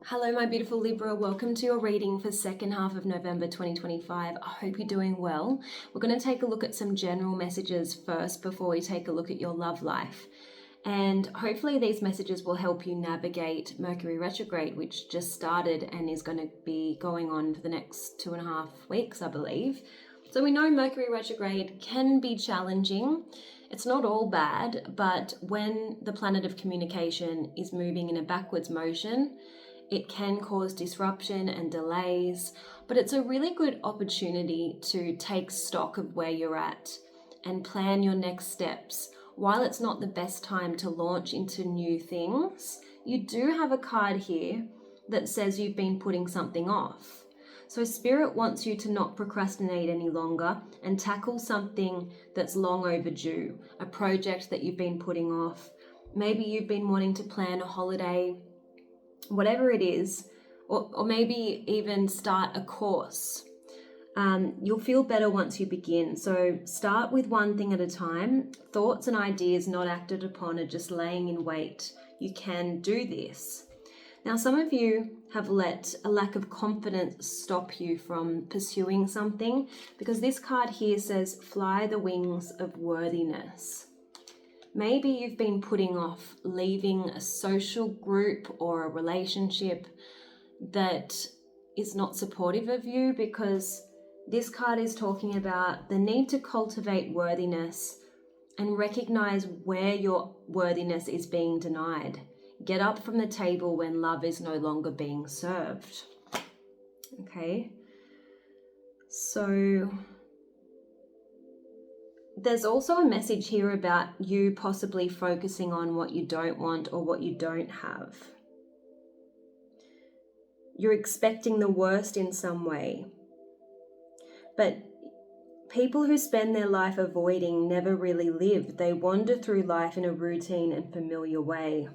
Hello, my beautiful Libra. Welcome to your reading for second half of November 2025. I hope you're doing well. We're going to take a look at some general messages first before we take a look at your love life. And hopefully these messages will help you navigate Mercury retrograde, which just started and is going to be going on for the next 2.5 weeks, I believe. So we know Mercury retrograde can be challenging. It's not all bad, but when the planet of communication is moving in a backwards motion, it can cause disruption and delays, but it's a really good opportunity to take stock of where you're at and plan your next steps. While it's not the best time to launch into new things, you do have a card here that says you've been putting something off. So Spirit wants you to not procrastinate any longer and tackle something that's long overdue, a project that you've been putting off. Maybe you've been wanting to plan a holiday, whatever it is, or maybe even start a course. You'll feel better once you begin. So start with one thing at a time. Thoughts and ideas not acted upon are just laying in wait. You can do this. Now, some of you have let a lack of confidence stop you from pursuing something, because this card here says, fly the wings of worthiness. Maybe you've been putting off leaving a social group or a relationship that is not supportive of you, because this card is talking about the need to cultivate worthiness and recognize where your worthiness is being denied. Get up from the table when love is no longer being served. Okay, so there's also a message here about you possibly focusing on what you don't want or what you don't have. You're expecting the worst in some way. But people who spend their life avoiding never really live. They wander through life in a routine and familiar way.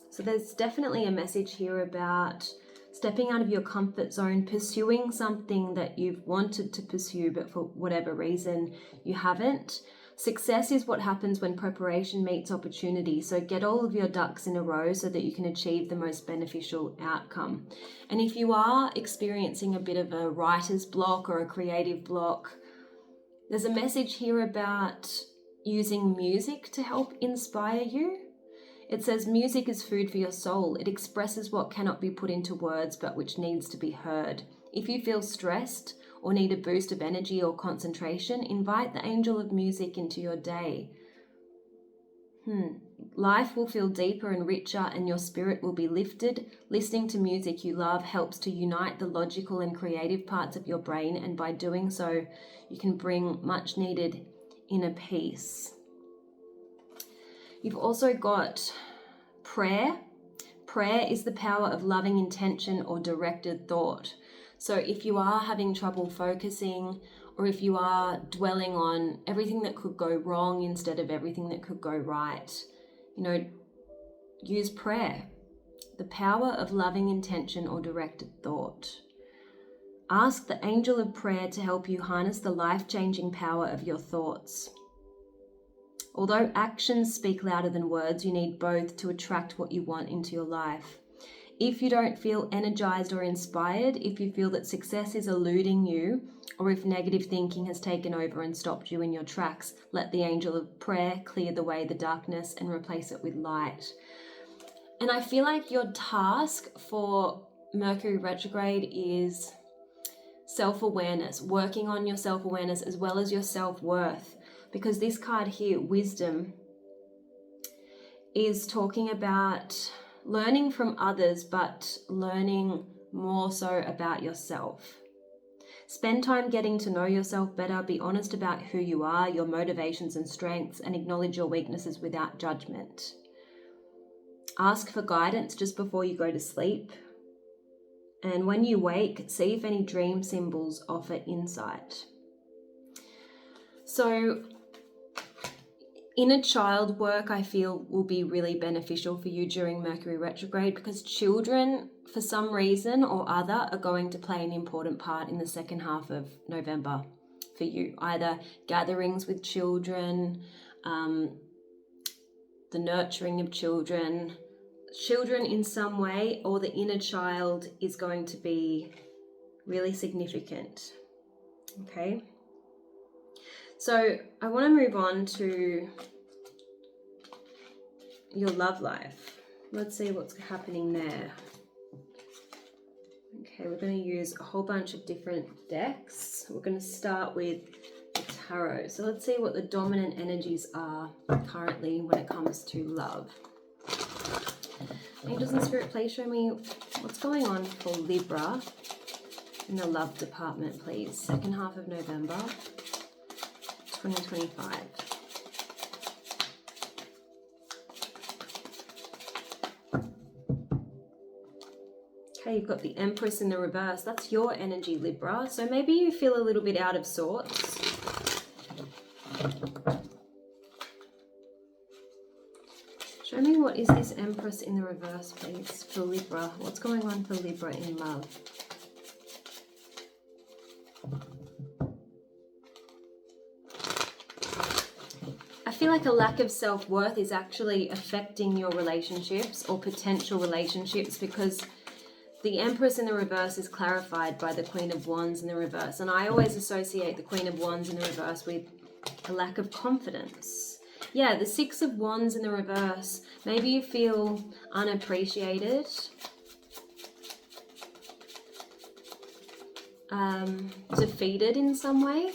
So there's definitely a message here about stepping out of your comfort zone, pursuing something that you've wanted to pursue, but for whatever reason you haven't. Success is what happens when preparation meets opportunity. So get all of your ducks in a row so that you can achieve the most beneficial outcome. And if you are experiencing a bit of a writer's block or a creative block, there's a message here about using music to help inspire you. It says music is food for your soul. It expresses what cannot be put into words, but which needs to be heard. If you feel stressed or need a boost of energy or concentration, invite the angel of music into your day. Life will feel deeper and richer, and your spirit will be lifted. Listening to music you love helps to unite the logical and creative parts of your brain, and by doing so, you can bring much needed inner peace. You've also got prayer. Prayer is the power of loving intention or directed thought. So if you are having trouble focusing, or if you are dwelling on everything that could go wrong instead of everything that could go right, use prayer. The power of loving intention or directed thought. Ask the angel of prayer to help you harness the life-changing power of your thoughts. Although actions speak louder than words, you need both to attract what you want into your life. If you don't feel energized or inspired, if you feel that success is eluding you, or if negative thinking has taken over and stopped you in your tracks, let the angel of prayer clear the way, the darkness, and replace it with light. And I feel like your task for Mercury retrograde is self-awareness, working on your self-awareness as well as your self-worth. Because this card here, wisdom, is talking about learning from others, but learning more so about yourself. Spend time getting to know yourself better. Be honest about who you are, your motivations and strengths, and acknowledge your weaknesses without judgment. Ask for guidance just before you go to sleep. And when you wake, see if any dream symbols offer insight. So inner child work, I feel, will be really beneficial for you during Mercury retrograde, because children, for some reason or other, are going to play an important part in the second half of November for you. Either gatherings with children, the nurturing of children, children in some way, or the inner child is going to be really significant. Okay. So I want to move on to your love life. Let's see what's happening there. Okay, we're going to use a whole bunch of different decks. We're going to start with the tarot. So let's see what the dominant energies are currently when it comes to love. Angels and Spirit, please show me what's going on for Libra in the love department, please. Second half of November 2025. Okay, you've got the Empress in the reverse. That's your energy, Libra. So maybe you feel a little bit out of sorts. Show me what is this Empress in the reverse, please, for Libra. What's going on for Libra in love? I feel like a lack of self-worth is actually affecting your relationships or potential relationships, because the Empress in the reverse is clarified by the Queen of Wands in the reverse. And I always associate the Queen of Wands in the reverse with a lack of confidence. Yeah, the Six of Wands in the reverse. Maybe you feel unappreciated. Defeated in some way.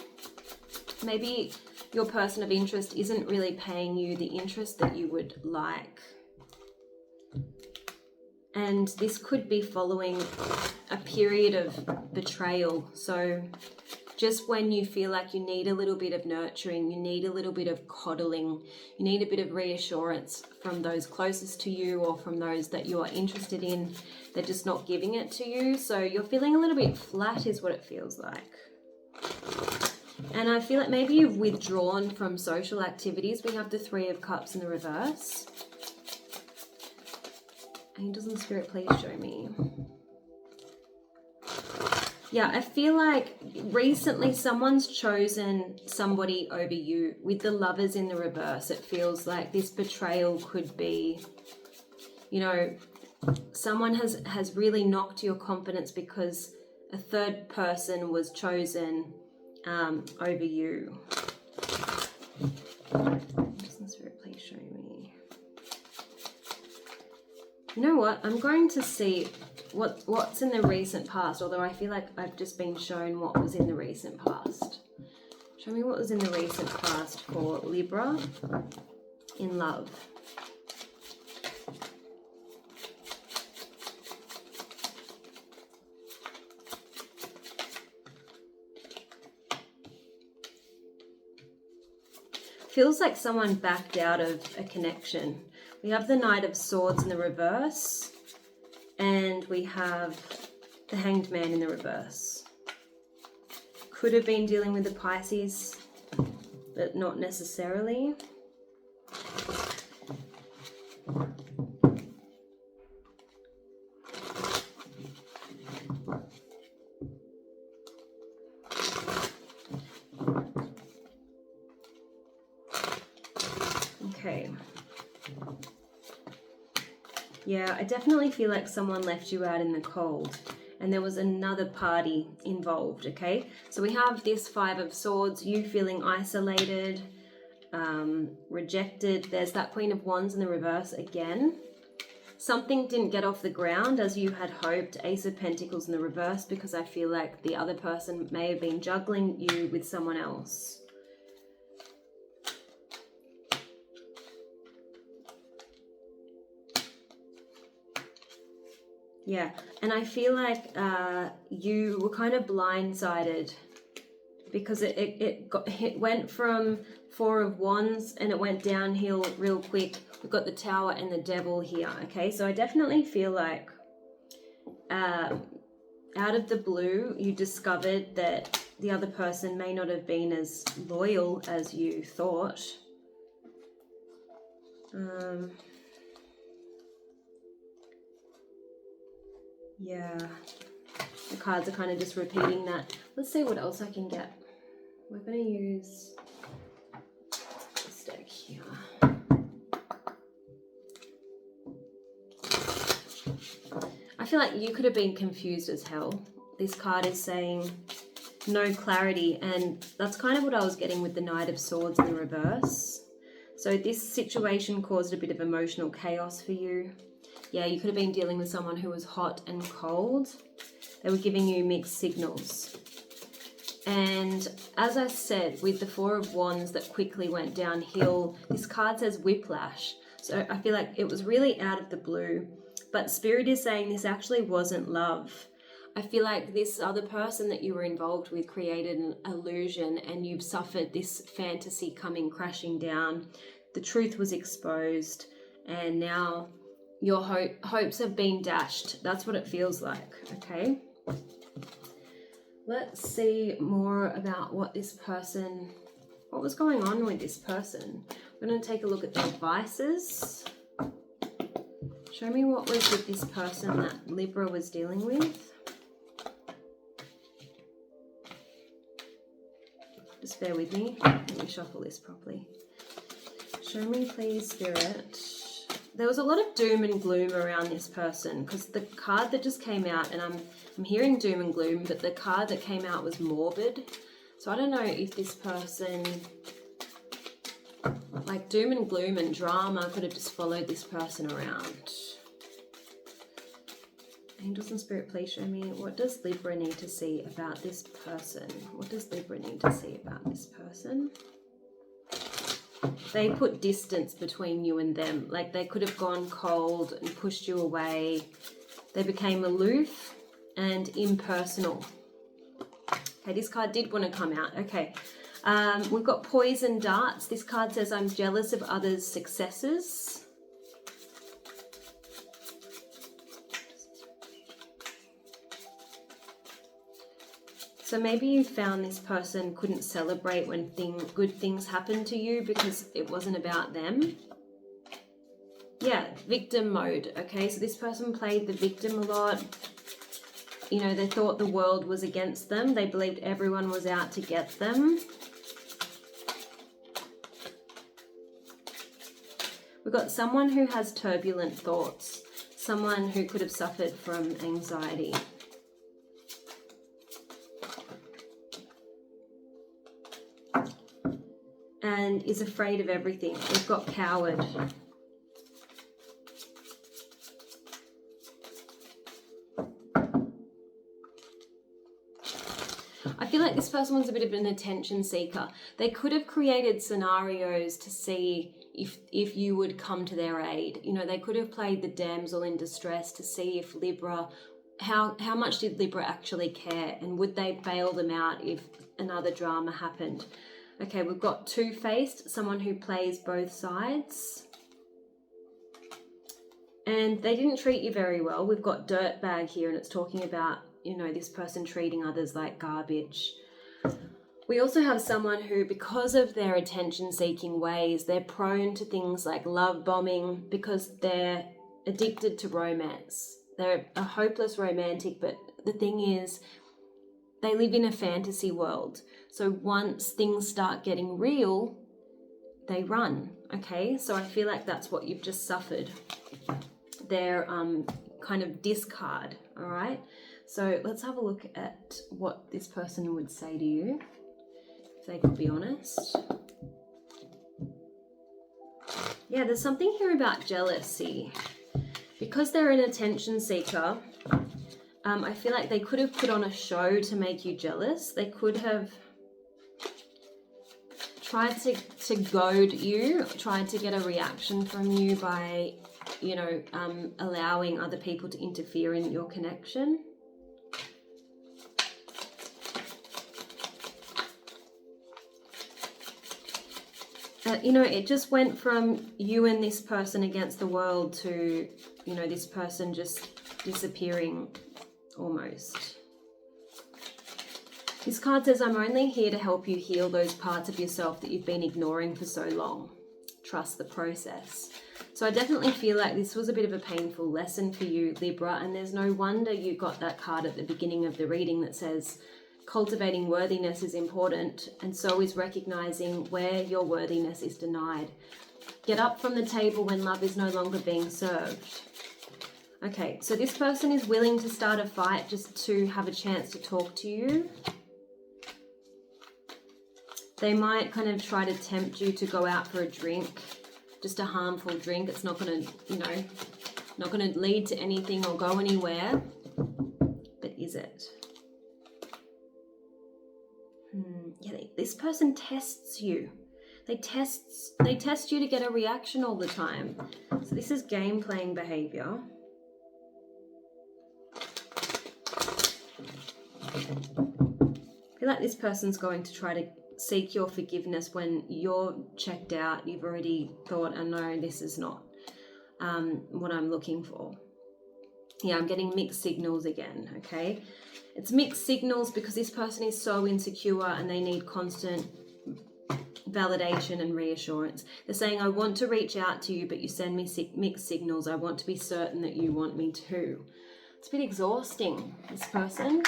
Maybe your person of interest isn't really paying you the interest that you would like. And this could be following a period of betrayal. So just when you feel like you need a little bit of nurturing, you need a little bit of coddling, you need a bit of reassurance from those closest to you or from those that you are interested in, they're just not giving it to you. So you're feeling a little bit flat is what it feels like. And I feel like maybe you've withdrawn from social activities. We have the Three of Cups in the reverse. Angels and Spirit, please show me. Yeah, I feel like recently someone's chosen somebody over you. With the Lovers in the reverse, it feels like this betrayal could be, you know, someone has really knocked your confidence because a third person was chosen over you. Angels and Spirit, please show me. You know what? I'm going to see what's in the recent past, although I feel like I've just been shown what was in the recent past. Show me what was in the recent past for Libra in love. Feels like someone backed out of a connection. We have the Knight of Swords in the reverse, and we have the Hanged Man in the reverse. Could have been dealing with the Pisces, but not necessarily. Okay. Yeah, I definitely feel like someone left you out in the cold and there was another party involved, okay? So we have this Five of Swords, you feeling isolated, rejected. There's that Queen of Wands in the reverse again. Something didn't get off the ground as you had hoped. Ace of Pentacles in the reverse, because I feel like the other person may have been juggling you with someone else. Yeah, and I feel like you were kind of blindsided because it went from Four of Wands and it went downhill real quick. We've got the Tower and the Devil here, okay? So I definitely feel like out of the blue, you discovered that the other person may not have been as loyal as you thought. Yeah, the cards are kind of just repeating that. Let's see what else I can get. We're going to use this deck here. feel like you could have been confused as hell. This card is saying no clarity, and that's kind of what I was getting with the Knight of Swords in the reverse. So this situation caused a bit of emotional chaos for you. Yeah, you could have been dealing with someone who was hot and cold. They were giving you mixed signals. And as I said, with the Four of Wands that quickly went downhill, this card says whiplash. So I feel like it was really out of the blue. But Spirit is saying this actually wasn't love. I feel like this other person that you were involved with created an illusion, and you've suffered this fantasy coming crashing down. The truth was exposed, and now your hopes have been dashed. That's what it feels like, okay? Let's see more about what was going on with this person. We're going to take a look at their vices. Show me what was with this person that Libra was dealing with. Just bear with me. Let me shuffle this properly. Show me, please, Spirit. There was a lot of doom and gloom around this person, because the card that just came out, and I'm hearing doom and gloom, but the card that came out was morbid. So I don't know if this person, like doom and gloom and drama, could have just followed this person around. Angels and Spirit, please show me, what does Libra need to see about this person? What does Libra need to see about this person? They put distance between you and them. Like they could have gone cold and pushed you away. They became aloof and impersonal. Okay, this card did want to come out. Okay, we've got poison darts. This card says, I'm jealous of others' successes. So maybe you found this person couldn't celebrate when good things happened to you because it wasn't about them. Yeah, victim mode. Okay, so this person played the victim a lot. You know, they thought the world was against them. They believed everyone was out to get them. We've got someone who has turbulent thoughts. Someone who could have suffered from anxiety. And is afraid of everything. We've got coward. I feel like this person was a bit of an attention seeker. They could have created scenarios to see if you would come to their aid. You know, they could have played the damsel in distress to see if Libra, how much did Libra actually care, and would they bail them out if another drama happened. Okay, we've got two-faced, someone who plays both sides. And they didn't treat you very well. We've got dirtbag here, and it's talking about, you know, this person treating others like garbage. We also have someone who, because of their attention-seeking ways, they're prone to things like love bombing because they're addicted to romance. They're a hopeless romantic, but the thing is, they live in a fantasy world. So once things start getting real, they run, okay? So I feel like that's what you've just suffered. Their kind of discard, all right? So let's have a look at what this person would say to you, if they could be honest. Yeah, there's something here about jealousy. Because they're an attention seeker, I feel like they could have put on a show to make you jealous. They could have tried to goad you, tried to get a reaction from you by, you know, allowing other people to interfere in your connection. You know, it just went from you and this person against the world to, you know, this person just disappearing almost. This card says, I'm only here to help you heal those parts of yourself that you've been ignoring for so long. Trust the process. So I definitely feel like this was a bit of a painful lesson for you, Libra, and there's no wonder you got that card at the beginning of the reading that says, cultivating worthiness is important, and so is recognizing where your worthiness is denied. Get up from the table when love is no longer being served. Okay, so this person is willing to start a fight just to have a chance to talk to you. They might kind of try to tempt you to go out for a drink, just a harmful drink. It's not going to, you know, not going to lead to anything or go anywhere. But is it? Yeah, this person tests you. They test you to get a reaction all the time. So this is game playing behavior. I feel like this person's going to try to seek your forgiveness when you're checked out. You've already thought, oh no, this is not what I'm looking for. Yeah, I'm getting mixed signals again, okay? It's mixed signals because this person is so insecure and they need constant validation and reassurance. They're saying, I want to reach out to you, but you send me mixed signals. I want to be certain that you want me to. It's a bit exhausting, this person.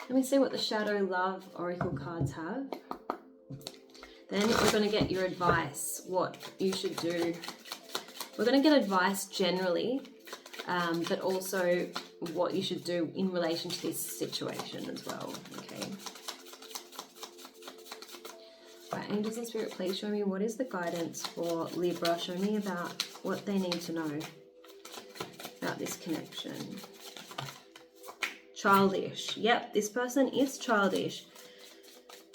Let me see what the Shadow Love Oracle cards have. Then we're going to get your advice, what you should do. We're going to get advice generally, but also what you should do in relation to this situation as well. Okay. Right, Angels and Spirit, please show me what is the guidance for Libra. Show me about what they need to know about this connection. Childish. Yep, this person is childish.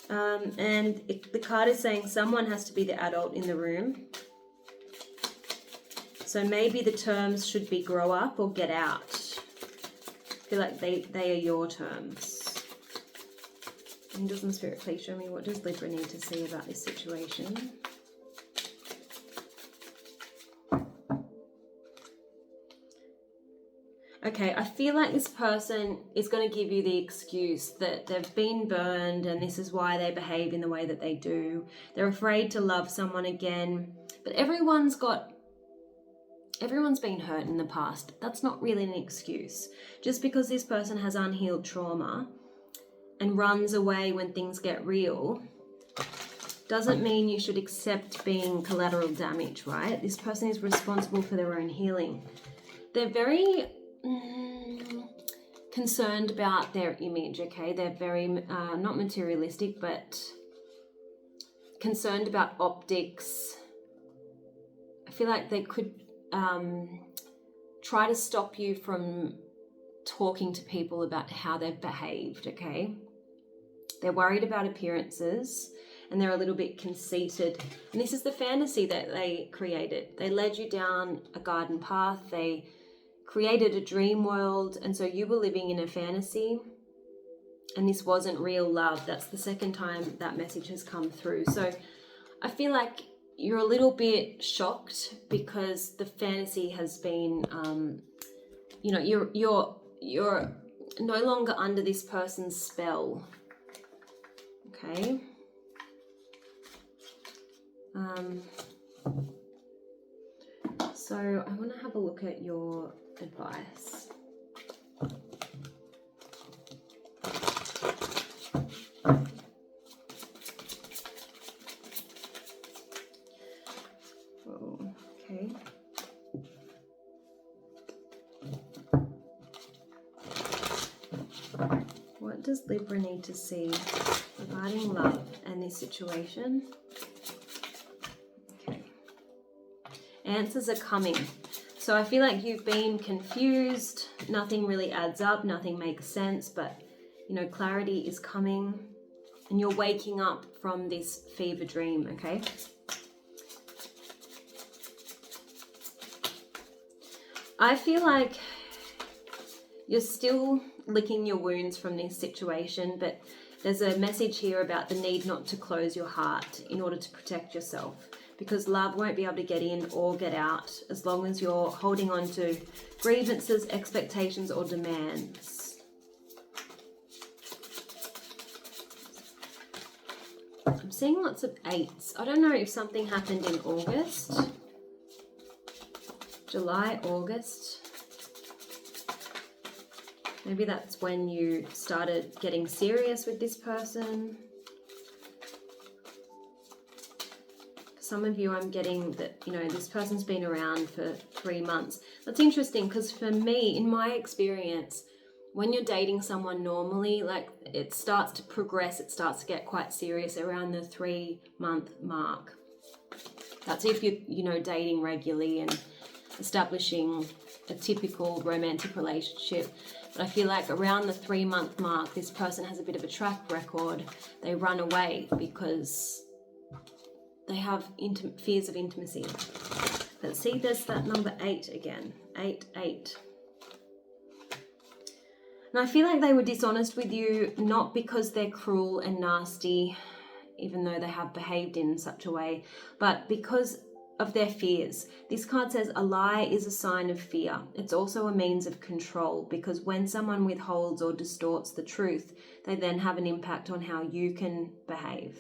And the card is saying someone has to be the adult in the room. So maybe the terms should be grow up or get out. I feel like they are your terms. Angels and Spirit, please show me what does Libra need to see about this situation. Okay, I feel like this person is going to give you the excuse that they've been burned and this is why they behave in the way that they do. They're afraid to love someone again. But everyone's been hurt in the past. That's not really an excuse. Just because this person has unhealed trauma and runs away when things get real doesn't mean you should accept being collateral damage, right? This person is responsible for their own healing. They're very concerned about their image, okay? They're very, not materialistic, but concerned about optics. I feel like they could try to stop you from talking to people about how they've behaved, okay? They're worried about appearances and they're a little bit conceited. And this is the fantasy that they created. They led you down a garden path. They created a dream world, and so you were living in a fantasy, and this wasn't real love. That's the second time that message has come through. So I feel like you're a little bit shocked because the fantasy has been, you know, you're no longer under this person's spell. Okay. So I want to have a look at your advice. Oh, okay. What does Libra need to see regarding love and this situation? Okay. Answers are coming. So I feel like you've been confused. Nothing really adds up. Nothing makes sense. But, you know, clarity is coming. And you're waking up from this fever dream, okay? I feel like you're still licking your wounds from this situation, but there's a message here about the need not to close your heart in order to protect yourself, because love won't be able to get in or get out as long as you're holding on to grievances, expectations, or demands. I'm seeing lots of 8s. I don't know if something happened in August. July, August. Maybe that's when you started getting serious with this person. some of you, I'm getting that, you know, this person's been around for 3 months. That's interesting because for me, in my experience, when you're dating someone normally, like it starts to progress, it starts to get quite serious around the 3-month mark. That's if you're, you know, dating regularly and establishing a typical romantic relationship. But I feel like around the 3-month mark, this person has a bit of a track record. They run away because they have fears of intimacy. But see, there's that number 8 again. 8, 8. And I feel like they were dishonest with you, not because they're cruel and nasty, even though they have behaved in such a way, but because of their fears. This card says a lie is a sign of fear. It's also a means of control, because when someone withholds or distorts the truth, they then have an impact on how you can behave.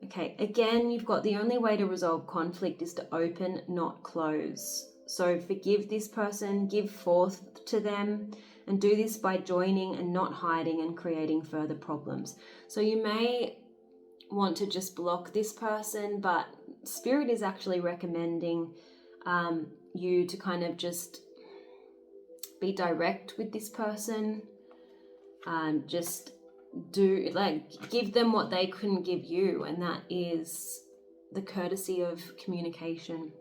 Okay, again, you've got the only way to resolve conflict is to open, not close. So forgive this person, give forth to them, and do this by joining and not hiding and creating further problems. So you may want to just block this person, but Spirit is actually recommending you to kind of just be direct with this person. Just give them what they couldn't give you, and that is the courtesy of communication,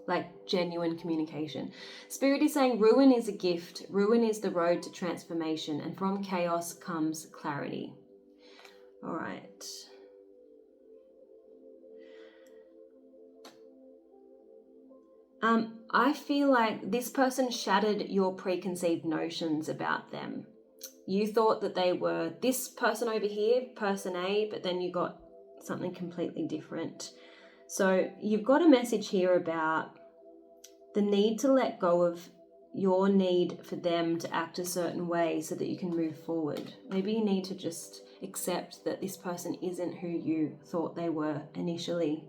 like genuine communication. Spirit is saying ruin is a gift. Ruin is the road to transformation, and from chaos comes clarity. All right. I feel like this person shattered your preconceived notions about them. You thought that they were this person over here, person A, but then you got something completely different. So you've got a message here about the need to let go of your need for them to act a certain way so that you can move forward. Maybe you need to just accept that this person isn't who you thought they were initially.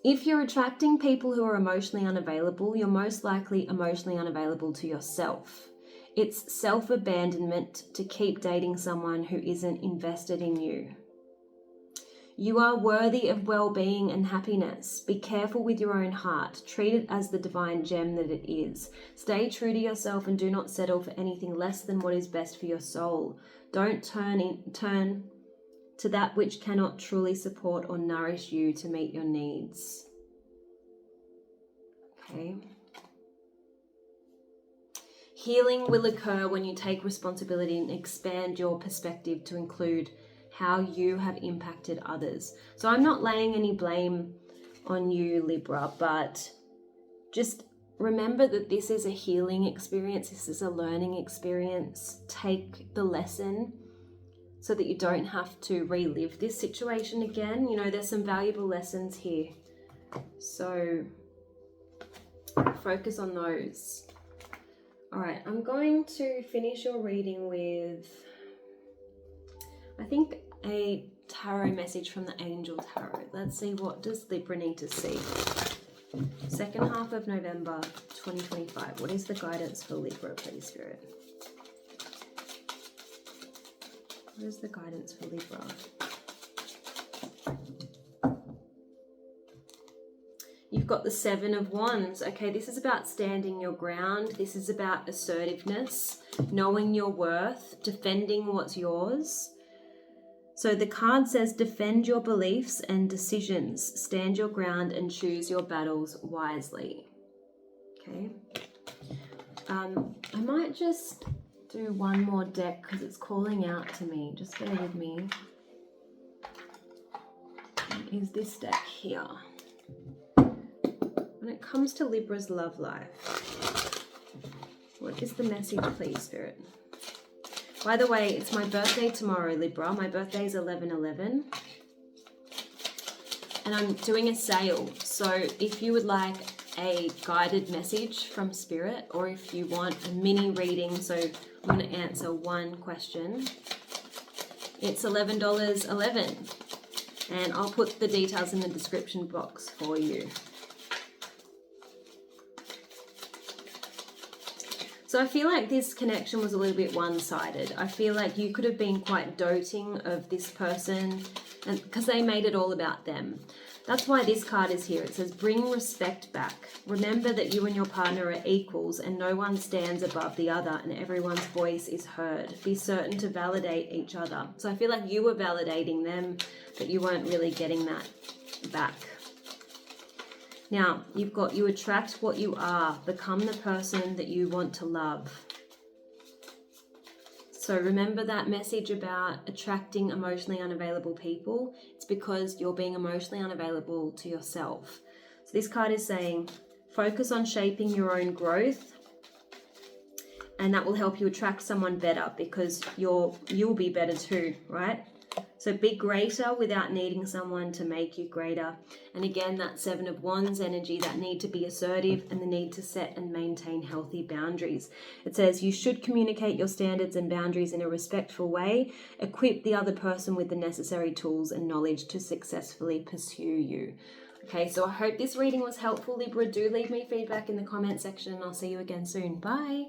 If you're attracting people who are emotionally unavailable, you're most likely emotionally unavailable to yourself. It's self-abandonment to keep dating someone who isn't invested in you. You are worthy of well-being and happiness. Be careful with your own heart. Treat it as the divine gem that it is. Stay true to yourself and do not settle for anything less than what is best for your soul. Don't turn to that which cannot truly support or nourish you to meet your needs. Okay. Healing will occur when you take responsibility and expand your perspective to include how you have impacted others. So I'm not laying any blame on you, Libra, but just remember that this is a healing experience. This is a learning experience. Take the lesson so that you don't have to relive this situation again. You know, there's some valuable lessons here. So focus on those. All right, I'm going to finish your reading with, I think, a tarot message from the Angel Tarot. Let's see, what does Libra need to see? Second half of November 2025. What is the guidance for Libra, please, Spirit? What is the guidance for Libra? You've got the 7 of Wands. Okay, this is about standing your ground. This is about assertiveness, knowing your worth, defending what's yours. So the card says defend your beliefs and decisions, stand your ground and choose your battles wisely. Okay. I might just do one more deck because it's calling out to me. Just bear with me. Is this deck here? When it comes to Libra's love life, what is the message, please, Spirit? By the way, it's my birthday tomorrow, Libra. My birthday is 11/11. And I'm doing a sale. So if you would like a guided message from Spirit, or if you want a mini reading, so I'm going to answer one question, it's $11.11. And I'll put the details in the description box for you. So I feel like this connection was a little bit one-sided. I feel like you could have been quite doting of this person. and because they made it all about them. That's why this card is here. It says, bring respect back. Remember that you and your partner are equals and no one stands above the other and everyone's voice is heard. Be certain to validate each other. So I feel like you were validating them, but you weren't really getting that back. Now, you've got, you attract what you are. Become the person that you want to love. So remember that message about attracting emotionally unavailable people. It's because you're being emotionally unavailable to yourself. So this card is saying, focus on shaping your own growth, and that will help you attract someone better because you'll be better too, right? So be greater without needing someone to make you greater. And again, that Seven of Wands energy, that need to be assertive and the need to set and maintain healthy boundaries. It says you should communicate your standards and boundaries in a respectful way. Equip the other person with the necessary tools and knowledge to successfully pursue you. Okay, so I hope this reading was helpful, Libra. Do leave me feedback in the comment section and I'll see you again soon. Bye.